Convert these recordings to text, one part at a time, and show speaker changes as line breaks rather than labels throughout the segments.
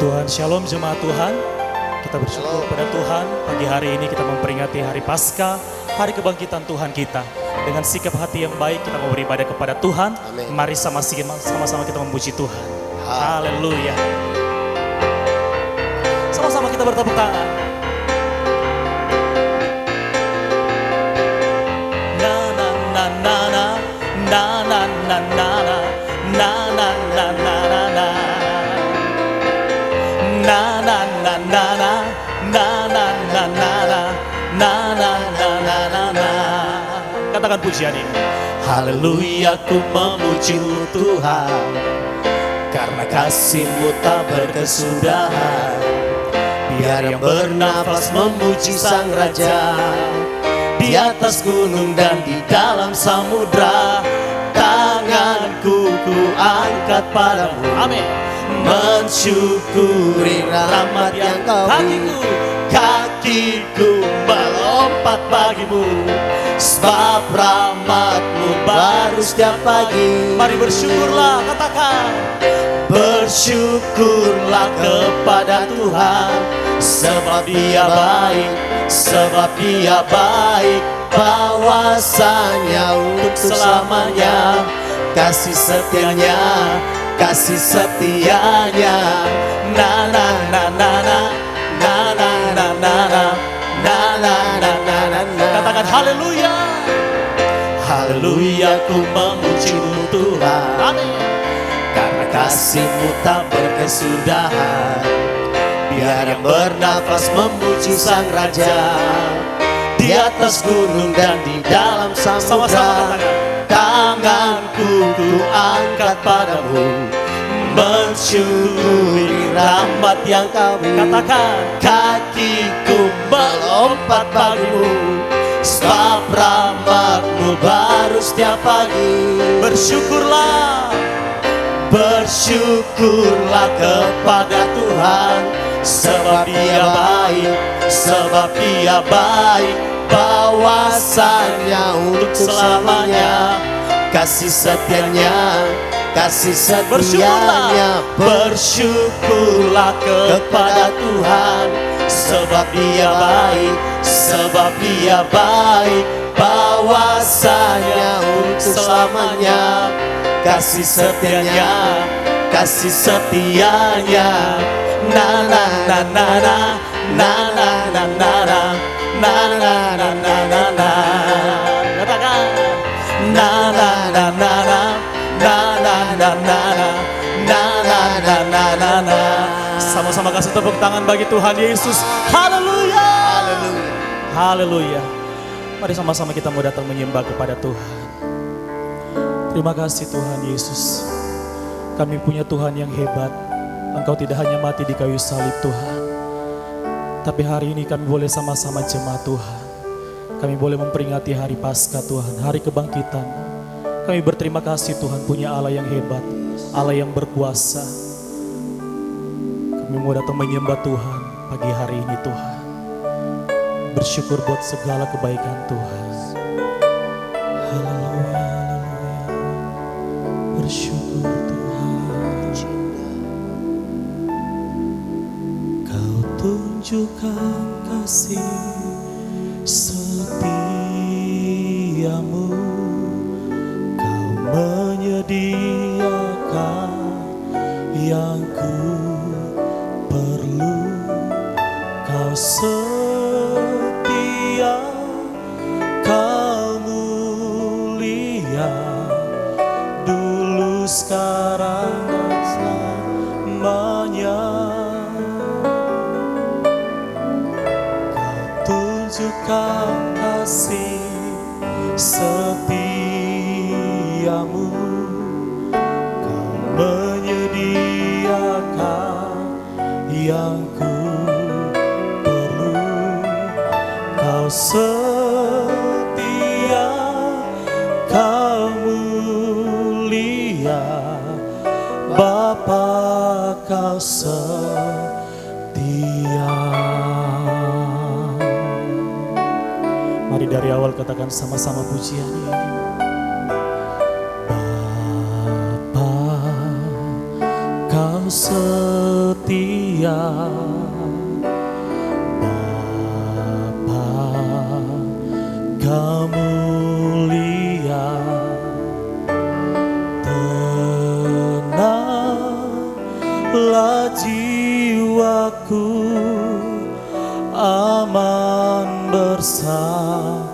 Tuhan, shalom jemaat Tuhan. Kita bersyukur kepada Tuhan, pagi hari ini kita memperingati hari Paskah, hari kebangkitan Tuhan kita. Dengan sikap hati yang baik kita mau beribadah kepada Tuhan.
Amin.
Mari sama-sama kita memuji Tuhan. Haleluya. Sama-sama kita bertepuk tangan. Na na na na na na na na na na na na na na na. Na na na na na na na na na na na na na na na. Katakan pujian ini. Haleluya, ku memuji-Mu Tuhan, karena kasih-Mu tak berkesudahan. Biar yang bernafas memuji Sang Raja, di atas gunung dan di dalam samudra. Tanganku ku angkat padamu, amin, mensyukuri rahmat yang Kau beri. Kakiku melompat bagimu, sebab rahmat-Mu baru setiap pagi. Mari bersyukurlah, katakan. Bersyukurlah kepada Tuhan, sebab Dia baik, sebab Dia baik. Bahwasanya untuk selamanya, kasih setianya, kasih setianya. Na na na na na na na na na na na na na na na. Katakan haleluya. Haleluya, ku memuji-Mu Tuhan, amin, karena kasih-Mu tak berkesudahan. Biar yang bernafas memuji Sang Raja, di atas gunung dan di dalam samudra. Tanganku ku angkat padamu, mensyukuri rahmat yang Kau beri. Katakan. Kakiku melompat bagimu, sebab rahmat-Mu baru setiap pagi. Bersyukurlah, bersyukurlah kepada Tuhan, sebab Dia baik, sebab Dia baik. Bahwasanya untuk selamanya, kasih setianya, kasih setianya. Bersyukurlah kepada Tuhan, sebab Dia baik, sebab Dia baik. Bahwasanya untuk selamanya, kasih setianya, kasih setianya. Na na na na na na na na na na na na na na na na. Katakan. Na na na na na na na na na na na na na na na na. Sama-sama kasih tepuk tangan bagi Tuhan Yesus. Haleluya.
Haleluya.
Haleluya. Mari sama-sama kita mau datang menyembah kepada Tuhan. Terima kasih Tuhan Yesus. Kami punya Tuhan yang hebat. Engkau tidak hanya mati di kayu salib Tuhan, tapi hari ini kami boleh sama-sama jemaat Tuhan. Kami boleh memperingati hari Paskah Tuhan, hari kebangkitan. Kami berterima kasih Tuhan punya Allah yang hebat, Allah yang berkuasa. Kami mau datang menyembah Tuhan pagi hari ini Tuhan. Bersyukur buat segala kebaikan Tuhan. Haleluya, haleluya. Bersyukur Tuhan. Kau tunjukkan kasih setiamu, Kau menyediakan yang ku perlu. Kau setia, Kau mulia, dulu sekarang dan selamanya. Tunjukkan kasih setiamu, Kau menyediakan yang ku perlu. Kau setia, Kau mulia, Bapa Kau setia. Mari dari awal katakan sama-sama pujian ini. Bapa, Kau Kau setia, Bapa, Kau mulia. Tenanglah jiwaku, aman bersamamu.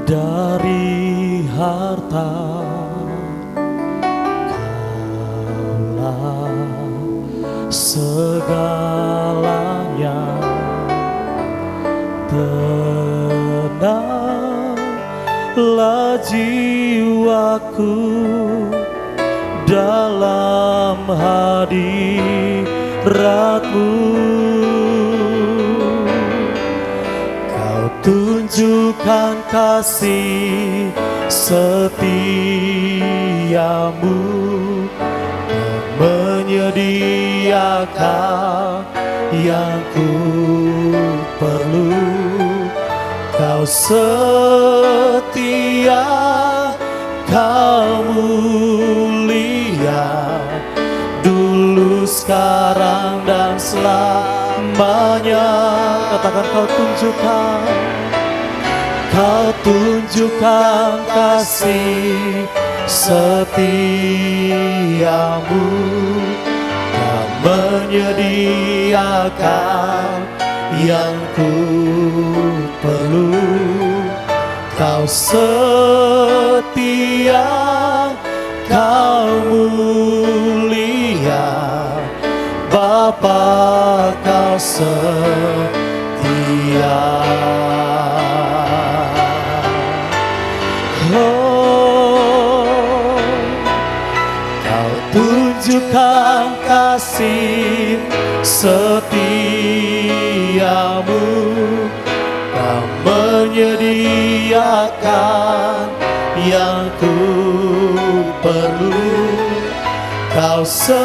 Dari harta, Kaulah segalanya. Tenanglah jiwaku dalam hadirat-Mu. Tunjukkan kasih setiamu, menyediakan yang ku perlu. Kau setia, Kau mulia, dulu, sekarang, dan selamanya. Katakan, Kau tunjukkan kasih setiamu, Kau menyediakan yang ku perlu. Kau setia, Kau mulia, Bapa, Kau setia. Kau tunjukkan kasih setiamu, Kau menyediakan yang ku perlu. Kau setia,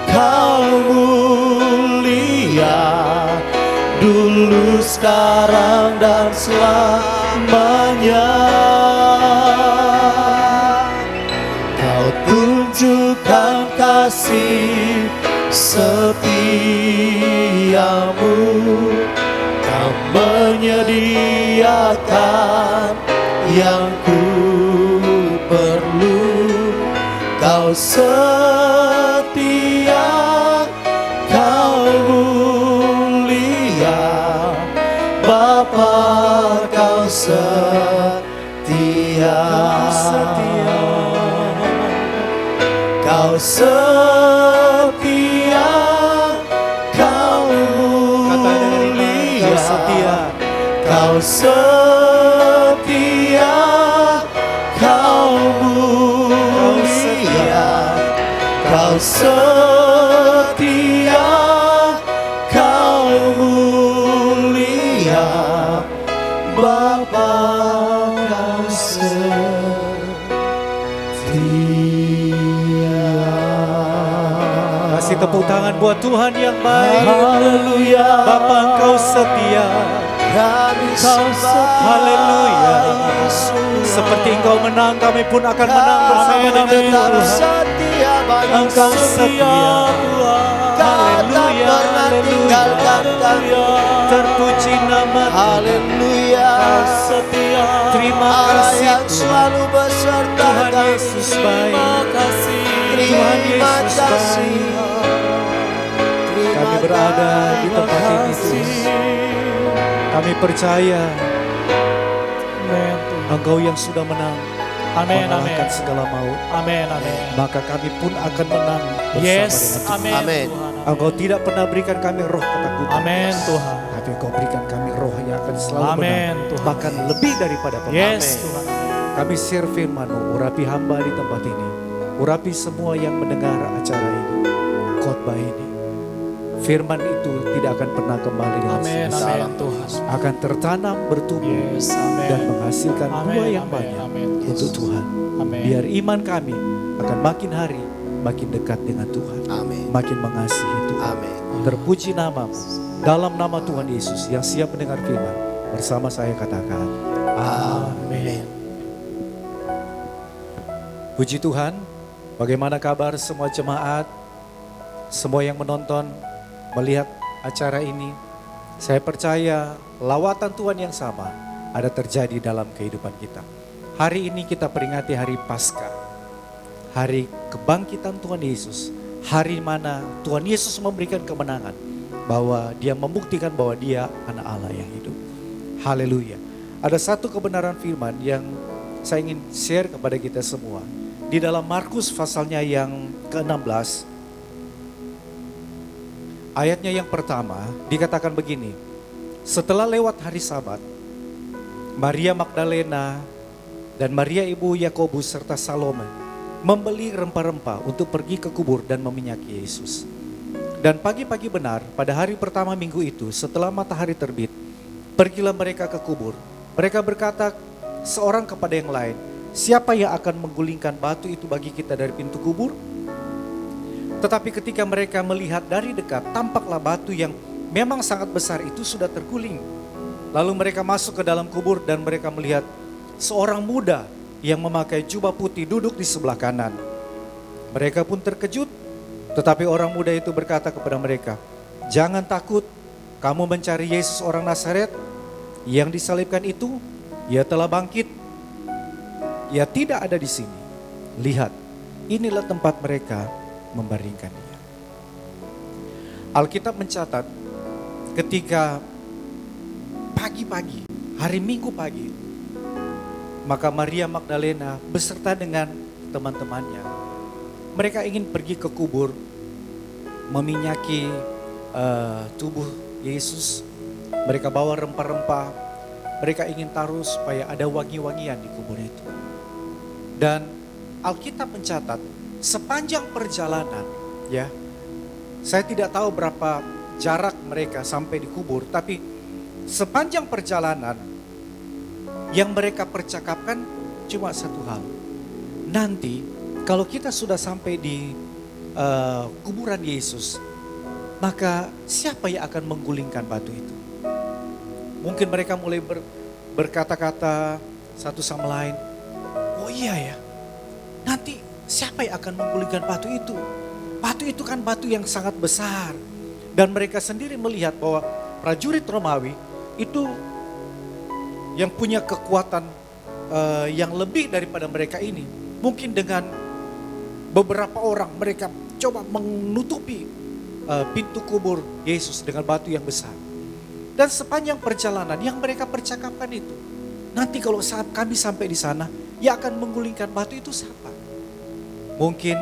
Kau mulia, dulu, sekarang, dan selamanya. Kau tunjukkan kasih setiamu, Kau menyediakan yang ku perlu. Kau setia, Kau mulia, Bapa, Kau setia. Kau setia, Kau mulia, Kau setia, Kau mulia, Kau setia, Kau mulia, Bapa, Kau setia.
Kasih tepuk tangan buat Tuhan yang baik.
Haleluya.
Bapa, Engkau setia. Haleluya. Seperti Engkau menang, kami pun akan menang bersama dengan Tuhan. Engkau setia. Haleluya. Terpuji nama
Haleluya.
setia. Terima kasih
yang selalu beserta
Tuhan Yesus baik. Tuhan Yesus baik. Kami berada di tempat ini Tuhan. Kami percaya Engkau yang sudah menang, mengalahkan segala maut.
Amin, amin.
Maka kami pun akan menang bersama
Yes,
dengan Tuhan.
amin.
Engkau tidak pernah berikan kami roh ketakutan.
Amin, Tuhan.
Tapi Engkau berikan kami roh yang akan selalu
Amin,
menang.
Tuhan.
Bahkan lebih daripada pemenang.
Yes, Tuhan.
Kami share firman-Mu, urapi hamba di tempat ini. Urapi semua yang mendengar acara ini, khotbah ini. Firman itu tidak akan pernah kembali dengan
Amin,
sia-sia.
amin, Tuhan.
Akan tertanam, bertumbuh,
Yes, amin.
dan menghasilkan
Amin,
buah yang
amin,
banyak
amin.
untuk Tuhan.
Amin.
Biar iman kami akan makin hari makin dekat dengan Tuhan.
Amin.
Makin mengasihi Tuhan.
Amin.
Terpuji nama-Mu. Dalam nama Tuhan Yesus yang siap mendengar firman, bersama saya katakan, amin. Puji Tuhan, bagaimana kabar semua jemaat, semua yang menonton, melihat acara ini. Saya percaya lawatan Tuhan yang sama ada terjadi dalam kehidupan kita. Hari ini kita peringati hari Paskah, hari kebangkitan Tuhan Yesus, hari mana Tuhan Yesus memberikan kemenangan, bahwa dia membuktikan bahwa dia anak Allah yang hidup. Haleluya. Ada satu kebenaran firman yang saya ingin share kepada kita semua. Di dalam Markus pasalnya yang ke-16, ayatnya yang pertama dikatakan begini. Setelah lewat hari Sabat, Maria Magdalena dan Maria ibu Yakobus serta Salome membeli rempah-rempah untuk pergi ke kubur dan meminyaki Yesus. Dan pagi-pagi benar pada hari pertama minggu itu setelah matahari terbit, pergilah mereka ke kubur. Mereka berkata seorang kepada yang lain, siapa yang akan menggulingkan batu itu bagi kita dari pintu kubur? Tetapi ketika mereka melihat dari dekat, tampaklah batu yang memang sangat besar itu sudah terguling. Lalu mereka masuk ke dalam kubur dan mereka melihat seorang muda yang memakai jubah putih duduk di sebelah kanan. Mereka pun terkejut. Tetapi orang muda itu berkata kepada mereka, jangan takut, kamu mencari Yesus orang Nazaret yang disalibkan itu, ia telah bangkit. Ia tidak ada di sini. Lihat, inilah tempat mereka membaringkan dia. Alkitab mencatat ketika pagi-pagi, hari Minggu pagi, maka Maria Magdalena beserta dengan teman-temannya, mereka ingin pergi ke kubur, meminyaki tubuh Yesus. Mereka bawa rempah-rempah, mereka ingin taruh supaya ada wangi-wangian di kubur itu. Dan Alkitab mencatat sepanjang perjalanan, ya, saya tidak tahu berapa jarak mereka sampai di kubur, tapi sepanjang perjalanan yang mereka percakapkan cuma satu hal. Nanti kalau kita sudah sampai di kuburan Yesus, maka siapa yang akan menggulingkan batu itu? Mungkin mereka mulai berkata-kata satu sama lain, oh iya ya, nanti siapa yang akan menggulingkan batu itu? Batu itu kan batu yang sangat besar. Dan mereka sendiri melihat bahwa prajurit Romawi itu yang punya kekuatan yang lebih daripada mereka ini. Mungkin dengan beberapa orang mereka coba menutupi pintu kubur Yesus dengan batu yang besar. Dan sepanjang perjalanan yang mereka percakapkan itu, nanti kalau saat kami sampai di sana, yang akan menggulingkan batu itu siapa? Mungkin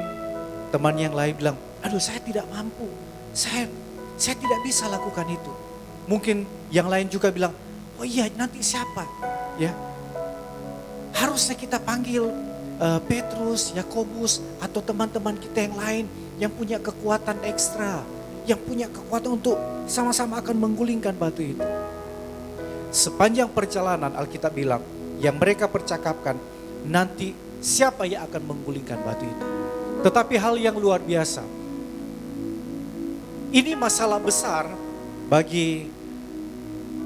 teman yang lain bilang, aduh saya tidak mampu, saya tidak bisa lakukan itu. Mungkin yang lain juga bilang, oh iya nanti siapa? Ya, harusnya kita panggil Petrus, Yakobus, atau teman-teman kita yang lain yang punya kekuatan ekstra, yang punya kekuatan untuk sama-sama akan menggulingkan batu itu. Sepanjang perjalanan Alkitab bilang, yang mereka percakapkan, nanti siapa yang akan menggulingkan batu itu. Tetapi hal yang luar biasa, ini masalah besar bagi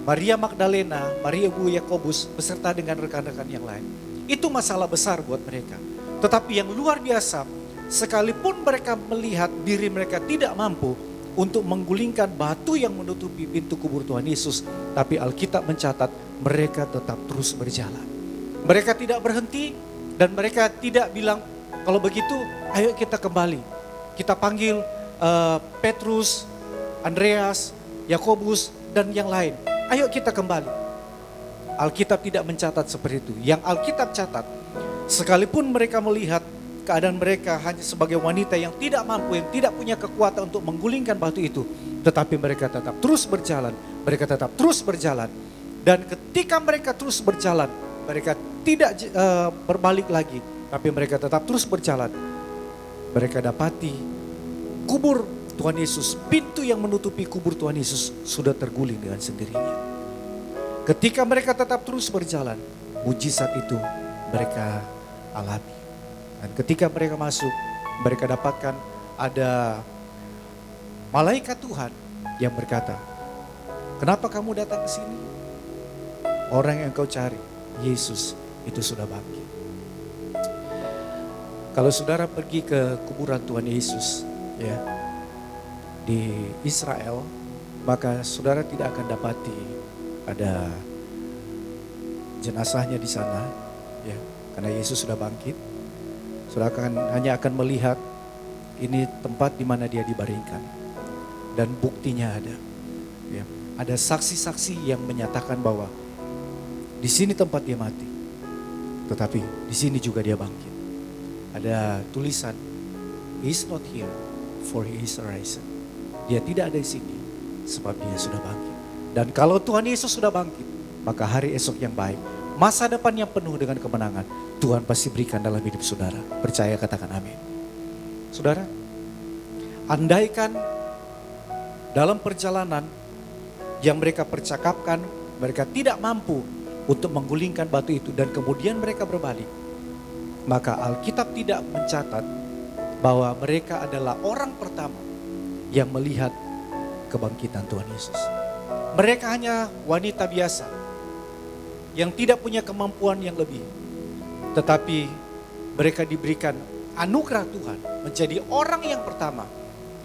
Maria Magdalena, Maria ibu Yakobus, beserta dengan rekan-rekan yang lain. Itu masalah besar buat mereka. Tetapi yang luar biasa, sekalipun mereka melihat diri mereka tidak mampu untuk menggulingkan batu yang menutupi pintu kubur Tuhan Yesus, tapi Alkitab mencatat mereka tetap terus berjalan. Mereka tidak berhenti dan mereka tidak bilang, kalau begitu ayo kita kembali. Kita panggil Petrus, Andreas, Yakobus, dan yang lain. Ayo kita kembali. Alkitab tidak mencatat seperti itu. Yang Alkitab catat, sekalipun mereka melihat keadaan mereka hanya sebagai wanita yang tidak mampu, yang tidak punya kekuatan untuk menggulingkan batu itu, tetapi mereka tetap terus berjalan. Mereka tetap terus berjalan. Dan ketika mereka terus berjalan, mereka tidak berbalik lagi, tapi mereka tetap terus berjalan. Mereka dapati kubur Tuhan Yesus, pintu yang menutupi kubur Tuhan Yesus sudah terguling dengan sendirinya. Ketika mereka tetap terus berjalan, mujizat itu mereka alami. Dan ketika mereka masuk, mereka dapatkan ada malaikat Tuhan yang berkata, Kenapa kamu datang ke sini? Orang yang kau cari, Yesus itu sudah bangkit. Kalau saudara pergi ke kuburan Tuhan Yesus ya di Israel, maka saudara tidak akan dapati ada jenazahnya di sana ya, karena Yesus sudah bangkit. Saudara hanya akan melihat ini tempat di mana dia dibaringkan dan buktinya ada. Ya, ada saksi-saksi yang menyatakan bahwa di sini tempat dia mati, tetapi di sini juga dia bangkit. Ada tulisan, he is not here for he is risen. Dia tidak ada di sini sebab dia sudah bangkit. Dan kalau Tuhan Yesus sudah bangkit, maka hari esok yang baik, masa depan yang penuh dengan kemenangan, Tuhan pasti berikan dalam hidup saudara. Percaya, katakan amin. Saudara, andaikan dalam perjalanan yang mereka percakapkan, mereka tidak mampu untuk menggulingkan batu itu dan kemudian mereka berbalik, maka Alkitab tidak mencatat bahwa mereka adalah orang pertama yang melihat kebangkitan Tuhan Yesus. Mereka hanya wanita biasa yang tidak punya kemampuan yang lebih. Tetapi mereka diberikan anugerah Tuhan menjadi orang yang pertama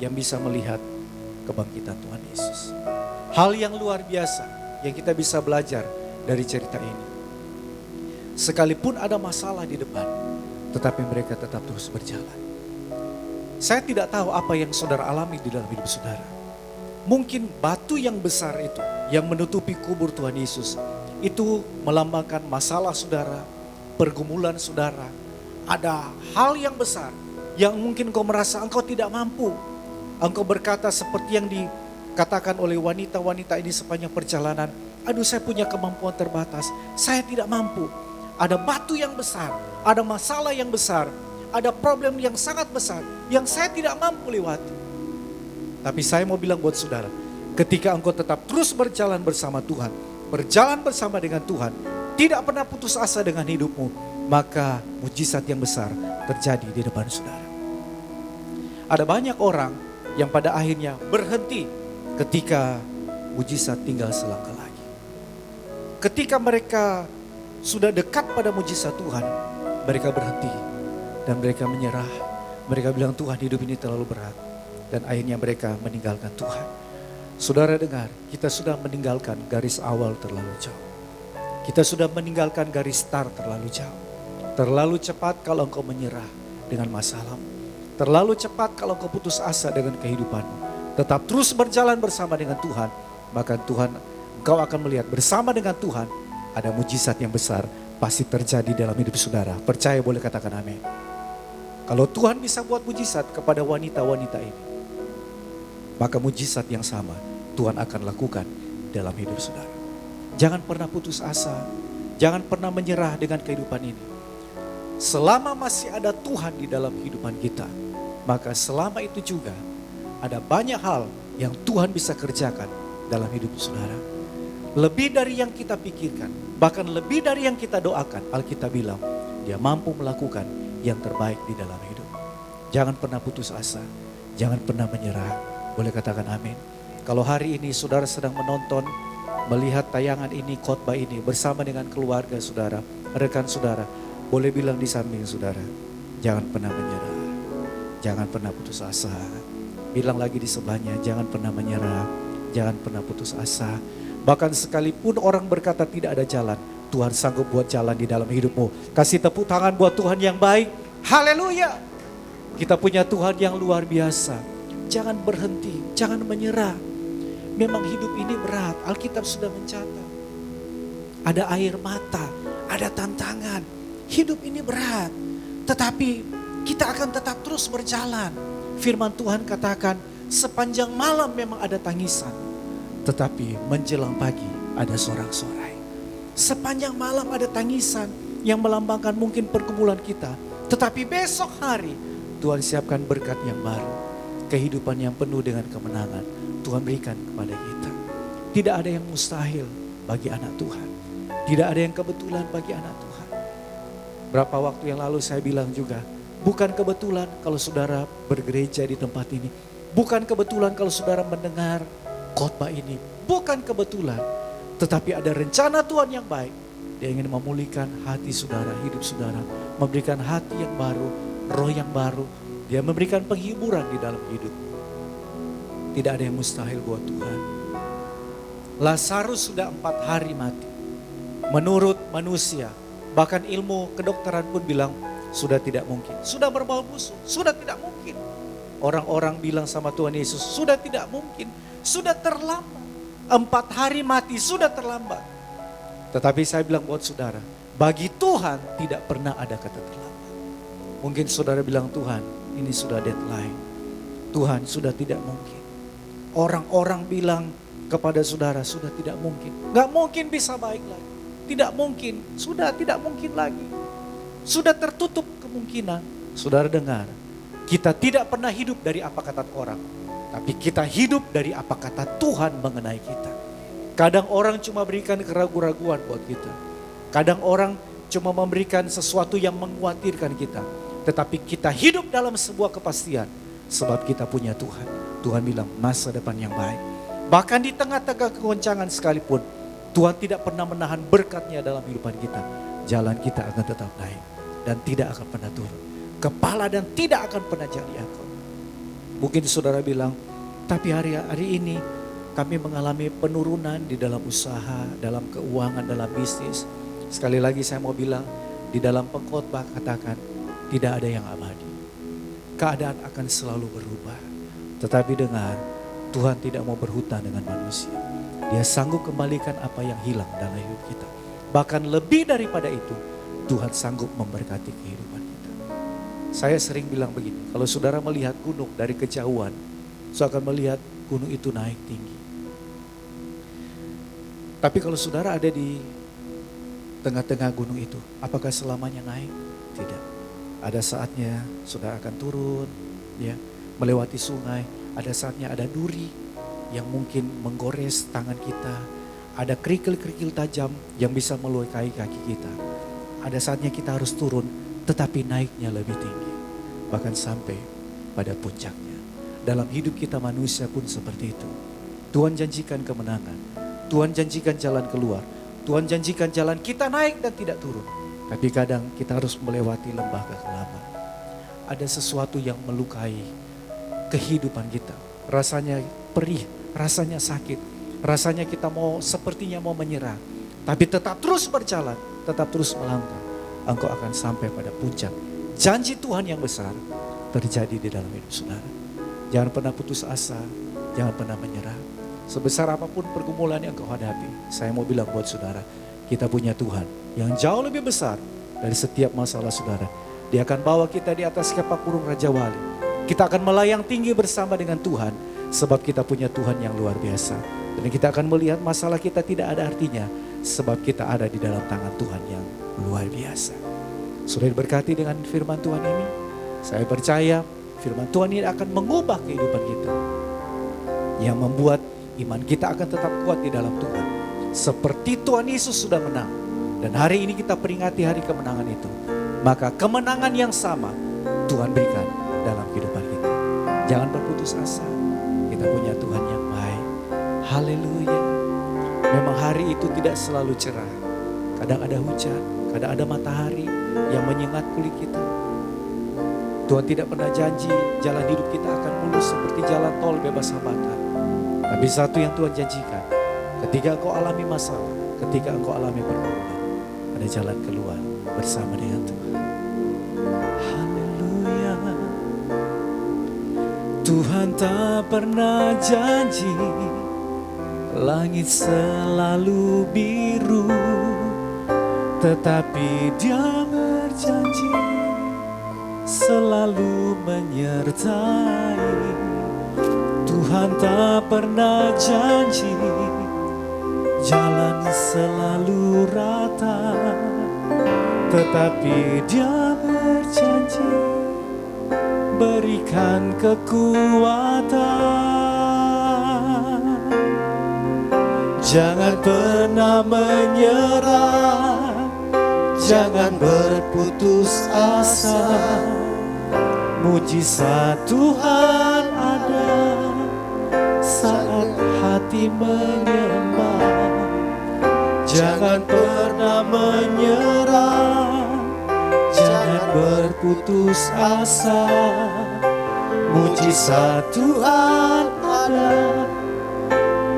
yang bisa melihat kebangkitan Tuhan Yesus. Hal yang luar biasa yang kita bisa belajar dari cerita ini. Sekalipun ada masalah di depan, tetapi mereka tetap terus berjalan. Saya tidak tahu apa yang saudara alami di dalam hidup saudara. Mungkin batu yang besar itu yang menutupi kubur Tuhan Yesus itu melambangkan masalah saudara, pergumulan saudara. Ada hal yang besar yang mungkin kau merasa engkau tidak mampu. Engkau berkata seperti yang dikatakan oleh wanita-wanita ini sepanjang perjalanan. Aduh, saya punya kemampuan terbatas, saya tidak mampu. Ada batu yang besar, ada masalah yang besar, ada problem yang sangat besar yang saya tidak mampu lewati. Tapi saya mau bilang buat saudara, ketika engkau tetap terus berjalan bersama Tuhan, berjalan bersama dengan Tuhan, tidak pernah putus asa dengan hidupmu, maka mujizat yang besar terjadi di depan saudara. Ada banyak orang yang pada akhirnya berhenti ketika mujizat tinggal selangkah lagi. Ketika mereka sudah dekat pada mujizat Tuhan, mereka berhenti dan mereka menyerah. Mereka bilang, Tuhan, hidup ini terlalu berat. Dan akhirnya mereka meninggalkan Tuhan. Saudara dengar, kita sudah meninggalkan garis awal terlalu jauh. Kita sudah meninggalkan garis start terlalu jauh. Terlalu cepat kalau engkau menyerah dengan masalahmu. Terlalu cepat kalau engkau putus asa dengan kehidupanmu. Tetap terus berjalan bersama dengan Tuhan, maka Tuhan, engkau akan melihat bersama dengan Tuhan ada mujizat yang besar pasti terjadi dalam hidup saudara. Percaya, boleh katakan amin. Kalau Tuhan bisa buat mujizat kepada wanita-wanita ini, maka mujizat yang sama Tuhan akan lakukan dalam hidup saudara. Jangan pernah putus asa, jangan pernah menyerah dengan kehidupan ini. Selama masih ada Tuhan di dalam kehidupan kita, maka selama itu juga ada banyak hal yang Tuhan bisa kerjakan dalam hidup saudara. Lebih dari yang kita pikirkan, bahkan lebih dari yang kita doakan. Alkitab bilang, dia mampu melakukan yang terbaik di dalam hidup. Jangan pernah putus asa, jangan pernah menyerah. Boleh katakan amin. Kalau hari ini saudara sedang menonton, melihat tayangan ini, khotbah ini bersama dengan keluarga saudara, rekan saudara, boleh bilang di samping saudara, jangan pernah menyerah, jangan pernah putus asa. Bilang lagi di sebelahnya, jangan pernah menyerah, jangan pernah putus asa. Bahkan sekalipun orang berkata tidak ada jalan, Tuhan sanggup buat jalan di dalam hidupmu. Kasih tepuk tangan buat Tuhan yang baik. Haleluya. Kita punya Tuhan yang luar biasa. Jangan berhenti, jangan menyerah. Memang hidup ini berat, Alkitab sudah mencatat. Ada air mata, ada tantangan. Hidup ini berat, tetapi kita akan tetap terus berjalan. Firman Tuhan katakan, sepanjang malam memang ada tangisan, tetapi menjelang pagi ada sorak-sorai. Sepanjang malam ada tangisan yang melambangkan mungkin pergumulan kita, tetapi besok hari Tuhan siapkan berkat yang baru, kehidupan yang penuh dengan kemenangan Tuhan berikan kepada kita. Tidak ada yang mustahil bagi anak Tuhan, tidak ada yang kebetulan bagi anak Tuhan. Berapa waktu yang lalu saya bilang juga, bukan kebetulan kalau saudara bergereja di tempat ini, bukan kebetulan kalau saudara mendengar khotbah ini, bukan kebetulan, tetapi ada rencana Tuhan yang baik. Dia ingin memulihkan hati saudara, hidup saudara, memberikan hati yang baru, roh yang baru. Dia memberikan penghiburan di dalam hidup. Tidak ada yang mustahil buat Tuhan. Lazarus sudah 4 hari mati. Menurut manusia, bahkan ilmu kedokteran pun bilang sudah tidak mungkin. Sudah berbau busuk, sudah tidak mungkin. Orang-orang bilang sama Tuhan Yesus, sudah tidak mungkin, sudah terlambat. 4 hari mati, sudah terlambat. Tetapi saya bilang buat saudara, bagi Tuhan tidak pernah ada kata terlambat. Mungkin saudara bilang, Tuhan ini sudah deadline. Tuhan sudah tidak mungkin. Orang-orang bilang kepada saudara, sudah tidak mungkin. Gak mungkin bisa baik lagi. Tidak mungkin, sudah tidak mungkin lagi. Sudah tertutup kemungkinan. Saudara dengar, kita tidak pernah hidup dari apa kata orang. Tapi kita hidup dari apa kata Tuhan mengenai kita. Kadang orang cuma berikan keraguan-raguan buat kita. Kadang orang cuma memberikan sesuatu yang mengkhawatirkan kita. Tetapi kita hidup dalam sebuah kepastian. Sebab kita punya Tuhan. Tuhan bilang masa depan yang baik. Bahkan di tengah-tengah kegoncangan sekalipun, Tuhan tidak pernah menahan berkat-Nya dalam kehidupan kita. Jalan kita akan tetap naik. Dan tidak akan pernah turun. Kepala dan tidak akan pernah jadi angkut. Mungkin saudara bilang, tapi hari ini kami mengalami penurunan di dalam usaha, dalam keuangan, dalam bisnis. Sekali lagi saya mau bilang, di dalam pengkhotbah katakan, tidak ada yang abadi. Keadaan akan selalu berubah. Tetapi dengar, Tuhan tidak mau berhutang dengan manusia. Dia sanggup kembalikan apa yang hilang dalam hidup kita. Bahkan lebih daripada itu, Tuhan sanggup memberkati kehidupan kita. Saya sering bilang begini, kalau saudara melihat gunung dari kejauhan, saudara akan melihat gunung itu naik tinggi. Tapi kalau saudara ada di tengah-tengah gunung itu, apakah selamanya naik? Tidak. Ada saatnya saudara akan turun, ya, melewati sungai. Ada saatnya ada duri yang mungkin menggores tangan kita. Ada kerikil-kerikil tajam yang bisa melukai kaki kita. Ada saatnya kita harus turun, tetapi naiknya lebih tinggi. Bahkan sampai pada puncaknya. Dalam hidup kita manusia pun seperti itu. Tuhan janjikan kemenangan. Tuhan janjikan jalan keluar. Tuhan janjikan jalan kita naik dan tidak turun. Tapi kadang kita harus melewati lembah kekelaman. Ada sesuatu yang melukai kehidupan kita. Rasanya perih, rasanya sakit. Rasanya kita sepertinya mau menyerah. Tapi tetap terus berjalan, tetap terus melangkah. Engkau akan sampai pada puncak. Janji Tuhan yang besar terjadi di dalam hidup saudara. Jangan pernah putus asa, jangan pernah menyerah. Sebesar apapun pergumulan yang kau hadapi, saya mau bilang buat saudara, kita punya Tuhan yang jauh lebih besar dari setiap masalah saudara. Dia akan bawa kita di atas kepak burung Raja Wali. Kita akan melayang tinggi bersama dengan Tuhan, sebab kita punya Tuhan yang luar biasa. Dan kita akan melihat masalah kita tidak ada artinya, sebab kita ada di dalam tangan Tuhan yang luar biasa. Sudah diberkati dengan firman Tuhan ini, saya percaya firman Tuhan ini akan mengubah kehidupan kita. Yang membuat iman kita akan tetap kuat di dalam Tuhan. Seperti Tuhan Yesus sudah menang. Dan hari ini kita peringati hari kemenangan itu. Maka kemenangan yang sama Tuhan berikan dalam kehidupan kita. Jangan berputus asa. Kita punya Tuhan yang baik. Haleluya. Memang hari itu tidak selalu cerah. Kadang ada hujan, kadang ada matahari yang menyengat kulit kita. Tuhan tidak pernah janji jalan hidup kita akan mulus seperti jalan tol bebas hambatan. Tapi satu yang Tuhan janjikan, ketika engkau alami masalah, ketika engkau alami pergumulan, ada jalan keluar bersama dengan Tuhan. Haleluya. Tuhan tak pernah janji langit selalu biru, tetapi Dia berjanji selalu menyertai. Tuhan tak pernah janji jalan selalu rata, tetapi Dia berjanji berikan kekuatan. Jangan pernah menyerah, jangan berputus asa. Mujizat Tuhan ada saat hati hati menyembah, jangan pernah menyerah, jangan berputus asa. Mujizat Tuhan ada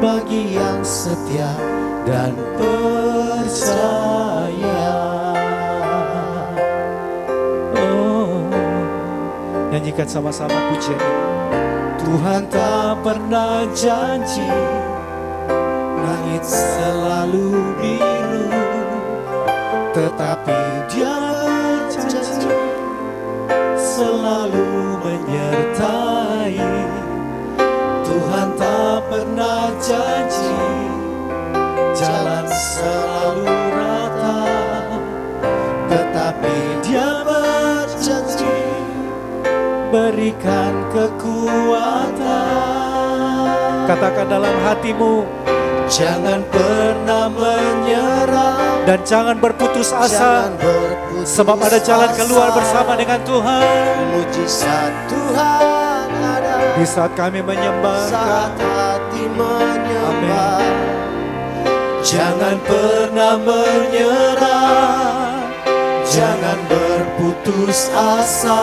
bagi yang setia dan percaya. Oh, nyanyikan sama-sama pujian ini. Tuhan tak pernah janji langit selalu biru, tetapi Dia berjanji selalu menyertai. Tuhan tak pernah janji jalan selalu rata, tetapi Dia berjanji berikan kekuatan. Katakan dalam hatimu, jangan pernah menyerah dan jangan berputus asa, sebab ada jalan keluar bersama dengan Tuhan.
Mujizat Tuhan ada
Di saat kami menyembah,
saat hati menyembah.
jangan pernah menyerah, jangan berputus asa.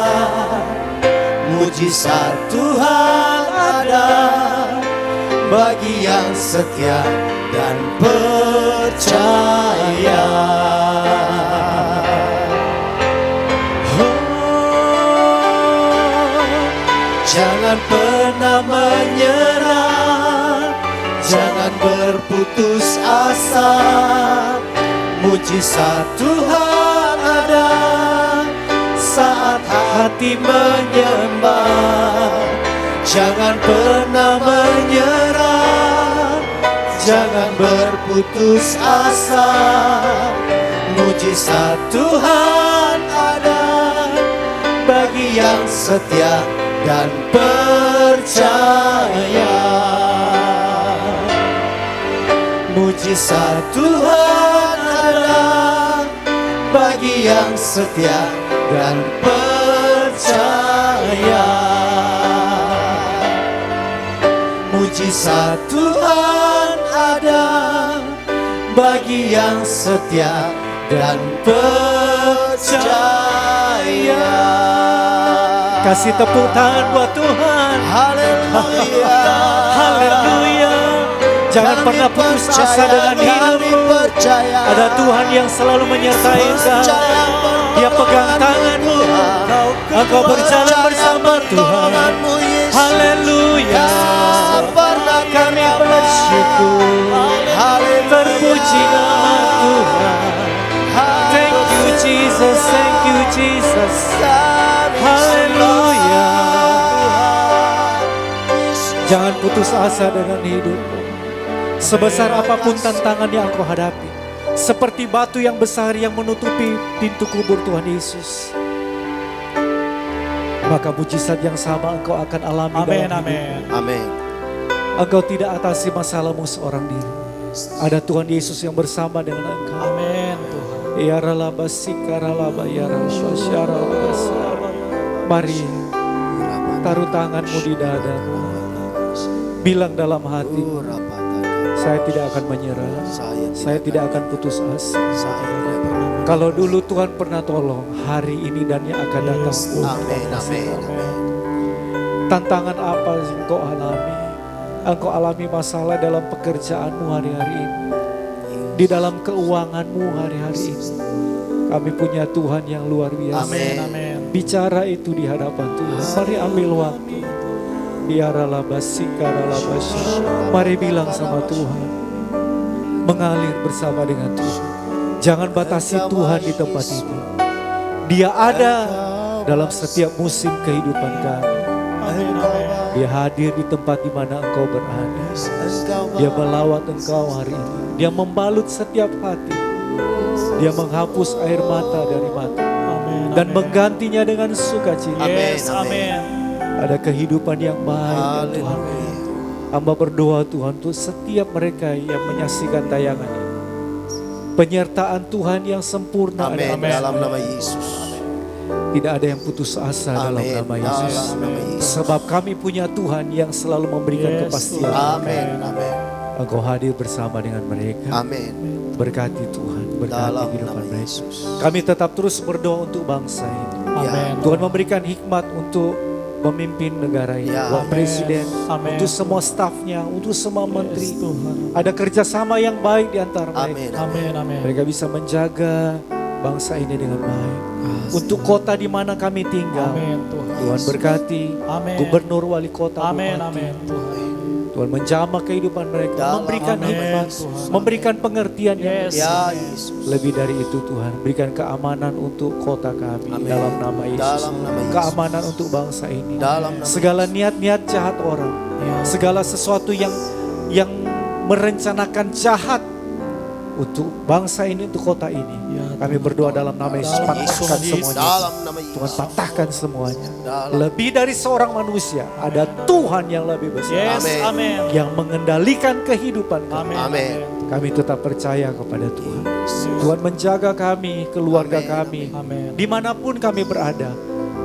Mujizat Tuhan ada bagi yang setia dan percaya. Jangan pernah menyerah, jangan berputus asa. Mujizat Tuhan ada saat hati menyembah. Jangan pernah menyerah, jangan berputus asa. Mujizat Tuhan ada bagi yang setia dan percaya. Mujizat Tuhan ada bagi yang setia dan percaya. Mujizat Tuhan ada bagi yang setia dan percaya. Kasih tepuk tangan buat Tuhan.
Haleluya.
Haleluya. Jangan pernah putus asa dengan hidupmu. Ada Tuhan yang selalu menyertai engkau. Dia pegang tanganmu. Engkau berjalan bersama Tuhan. Haleluya. Kami bersyukur. Terpuji nama Tuhan. Thank you Jesus. Thank you Jesus. Haleluya. Jangan putus asa dengan hidupmu. Sebesar apapun tantangan yang engkau hadapi, seperti batu yang besar yang menutupi pintu kubur Tuhan Yesus, maka mujizat yang sama engkau akan alami.
Amin,
dalam
amin.
hidupmu.
Amin.
Engkau tidak atasi masalahmu seorang diri. Ada Tuhan Yesus yang bersama dengan engkau.
Amin Tuhan.
Ya ralaba sikaralaba ya ralaba syaralaba syar. Mari taruh tanganmu di dadamu. Bilang dalam hati, saya tidak akan menyerah. Saya tidak akan putus asa. Kalau dulu Tuhan pernah tolong, hari ini dan yang akan datang.
Amin. Amin.
Tantangan apa yang engkau alami? Engkau alami masalah dalam pekerjaanmu hari-hari ini, di dalam keuanganmu hari-hari ini. Kami punya Tuhan yang luar biasa.
Amin.
Amin.
Bicara itu di hadapan Tuhan. Mari ambil waktu. Mari bilang sama Tuhan. Mengalir bersama dengan Tuhan. Jangan batasi Tuhan di tempat ini. Dia ada dalam setiap musim kehidupan kami. Dia hadir di tempat di mana engkau berada. Dia melawat engkau hari ini. Dia membalut setiap hati. Dia menghapus air mata dari mata. Dan menggantinya dengan sukacita.
Yes, amin.
Ada kehidupan yang baik ya Tuhan. Hamba berdoa Tuhan untuk setiap mereka yang menyaksikan tayangan ini. Penyertaan Tuhan yang sempurna ada
Amin. Dalam nama Yesus.
Tidak ada yang putus asa dalam nama Yesus.
Dalam nama Yesus.
Sebab kami punya Tuhan yang selalu memberikan kepastian.
Amin. Amin.
Engkau hadir bersama dengan mereka.
Amin.
Berkati Tuhan, berkati
Dalam
kehidupan
nama
mereka.
Yesus.
Kami tetap terus berdoa untuk bangsa ini.
Amin.
Tuhan memberikan hikmat untuk memimpin negara ini.
Ya.
Buat
Amin.
presiden,
Amin.
untuk semua stafnya, untuk semua menteri.
Yes, Tuhan.
Ada kerjasama yang baik di antara mereka.
Amin.
Amin, amin.
Mereka bisa menjaga bangsa ini dengan baik. Untuk kota di mana kami tinggal.
Amin, Tuhan.
Tuhan berkati
Amin.
gubernur, wali kota,
Amin,
bupati.
amin, Tuhan.
Tuhan menjamah kehidupan mereka,
Dalam
memberikan
nama
hikmat,
Yesus.
memberikan pengertian yang
Yes.
Ya Yesus.
lebih dari itu. Tuhan berikan keamanan untuk kota kami.
Amin.
Dalam nama Yesus.
Dalam nama Yesus.
Keamanan untuk bangsa ini.
Dalam nama
Segala niat-niat jahat orang,
Ya.
segala sesuatu yang merencanakan jahat untuk bangsa ini, untuk kota ini,
Ya,
kami berdoa dalam nama Yesus,
Dalam
patahkan
Tuhan
semuanya.
Dalam nama
Tuhan
Yesus.
patahkan semuanya.
Dalam.
Lebih dari seorang manusia, ada Tuhan yang lebih besar,
Yes,
Amin.
amin.
yang mengendalikan kehidupan kami.
Amin.
Amin.
Kami tetap percaya kepada Tuhan. Tuhan menjaga kami, keluarga
Amin.
kami,
Amin.
dimanapun kami berada.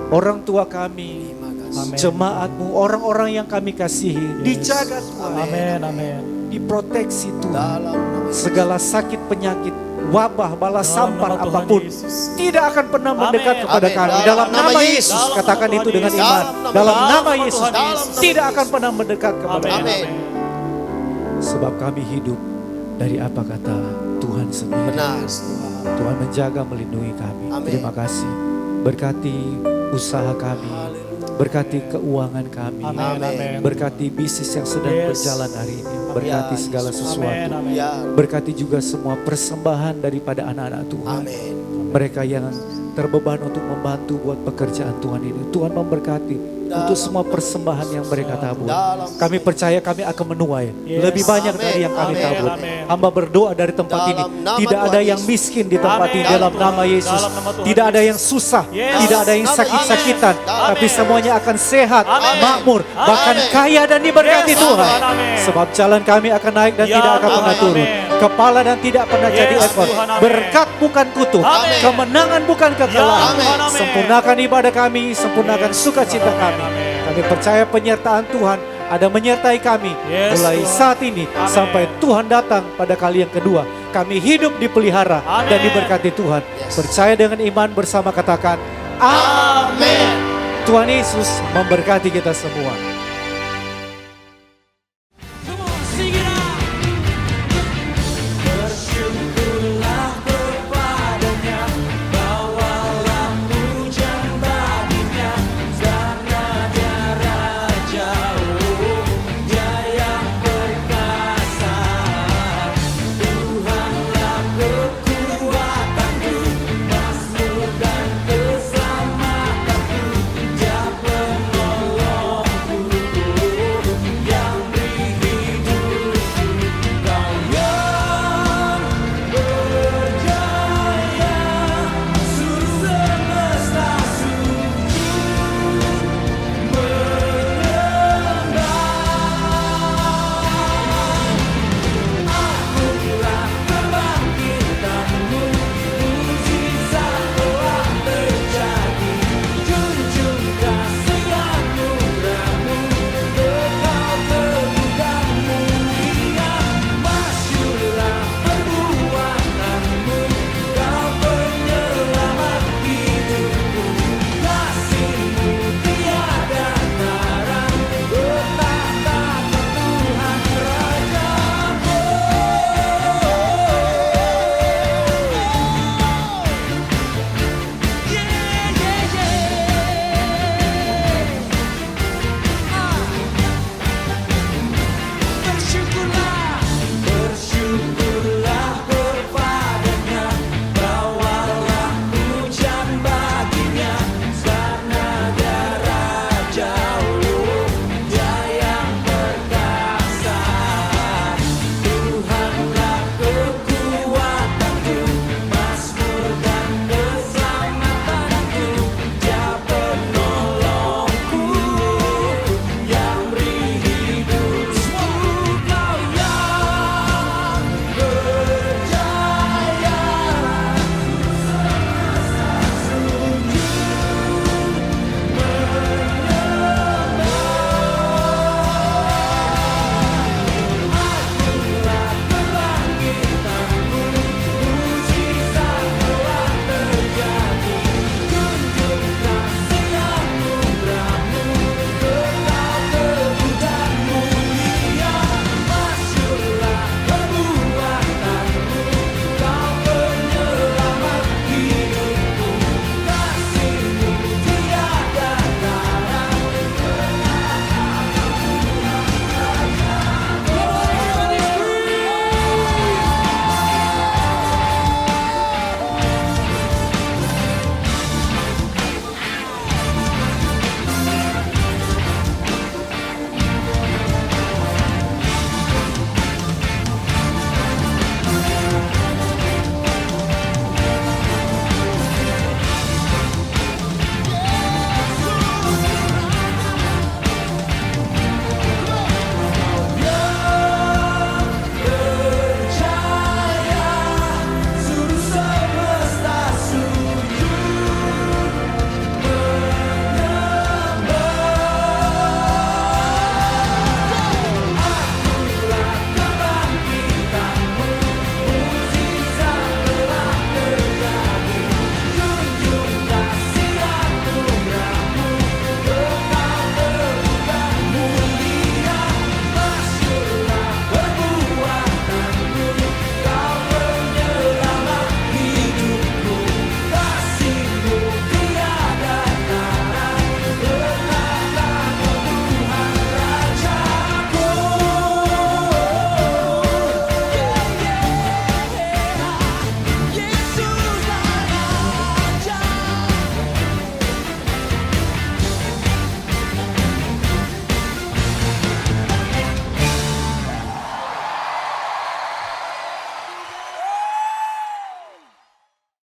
Orang tua kami,
Terima kasih.
Amin.
jemaatmu, orang-orang yang kami kasihi, dijaga Tuhan,
Amin, amin.
diproteksi Tuhan.
Dalam nama Yesus.
Segala sakit penyakit, wabah, bala sampar
nama Tuhan
apapun
Yesus.
tidak akan pernah mendekat
Amin.
kepada
Amin.
kami.
Dalam
Dalam
nama
nama
Yesus.
Yesus,
Dalam
katakan
nama
itu
Tuhan
dengan
Yesus.
iman.
Dalam
Dalam
nama
nama
Tuhan
Yesus
Yesus.
tidak akan pernah mendekat kepada
Amin,
kami.
Amin.
Sebab kami hidup dari apa kata Tuhan sendiri.
Benar.
Tuhan menjaga, melindungi kami.
Amin.
Terima kasih. Berkati usaha kami, berkati keuangan kami,
Amin, amin.
berkati bisnis yang sedang
Yes.
berjalan hari ini, berkati
Ya,
segala
Yesus.
sesuatu.
Amin, amin.
Ya.
Berkati juga semua persembahan daripada anak-anak Tuhan.
Amin.
Mereka yang terbeban untuk membantu buat pekerjaan Tuhan ini. Tuhan memberkati untuk semua persembahan yang mereka tabur. Kami percaya kami akan menuai
Yes.
lebih banyak
Amin.
dari yang kami
Amin.
tabur.
Amin.
Hamba berdoa dari tempat
Dalam
ini.
nama
Tidak
Tuhan
ada yang
Yesus.
miskin di tempat
Amin.
ini dalam
Dalam
nama Yesus.
dalam nama Tuhan
Tidak ada
Yesus.
yang susah.
Yes.
Tidak ada yang
Nama
sakit-sakitan.
Yesus.
Tapi
Amin.
semuanya akan sehat,
Amin.
makmur, bahkan
Amin.
kaya dan diberkati
Yes,
Tuhan.
Tuhan. Amin.
Sebab jalan kami akan naik dan
Ya
tidak akan
Tuhan.
pernah turun.
Amin.
Kepala dan tidak pernah
Yes,
jadi ekor.
Tuhan. Amin.
Berkat bukan kutuk.
Amin.
Kemenangan bukan kekalahan.
Ya Tuhan. Amin.
Sempurnakan ibadah kami, sempurnakan
Yes,
sukacita
Tuhan.
kami.
Amin.
Kami percaya penyertaan Tuhan ada menyertai kami
Yes,
mulai
Tuhan.
saat ini
Amin.
sampai Tuhan datang pada kali yang kedua. Kami hidup dipelihara
Amin.
dan diberkati Tuhan.
Yes.
Percaya dengan iman bersama katakan,
Amin.
Tuhan Yesus memberkati kita semua.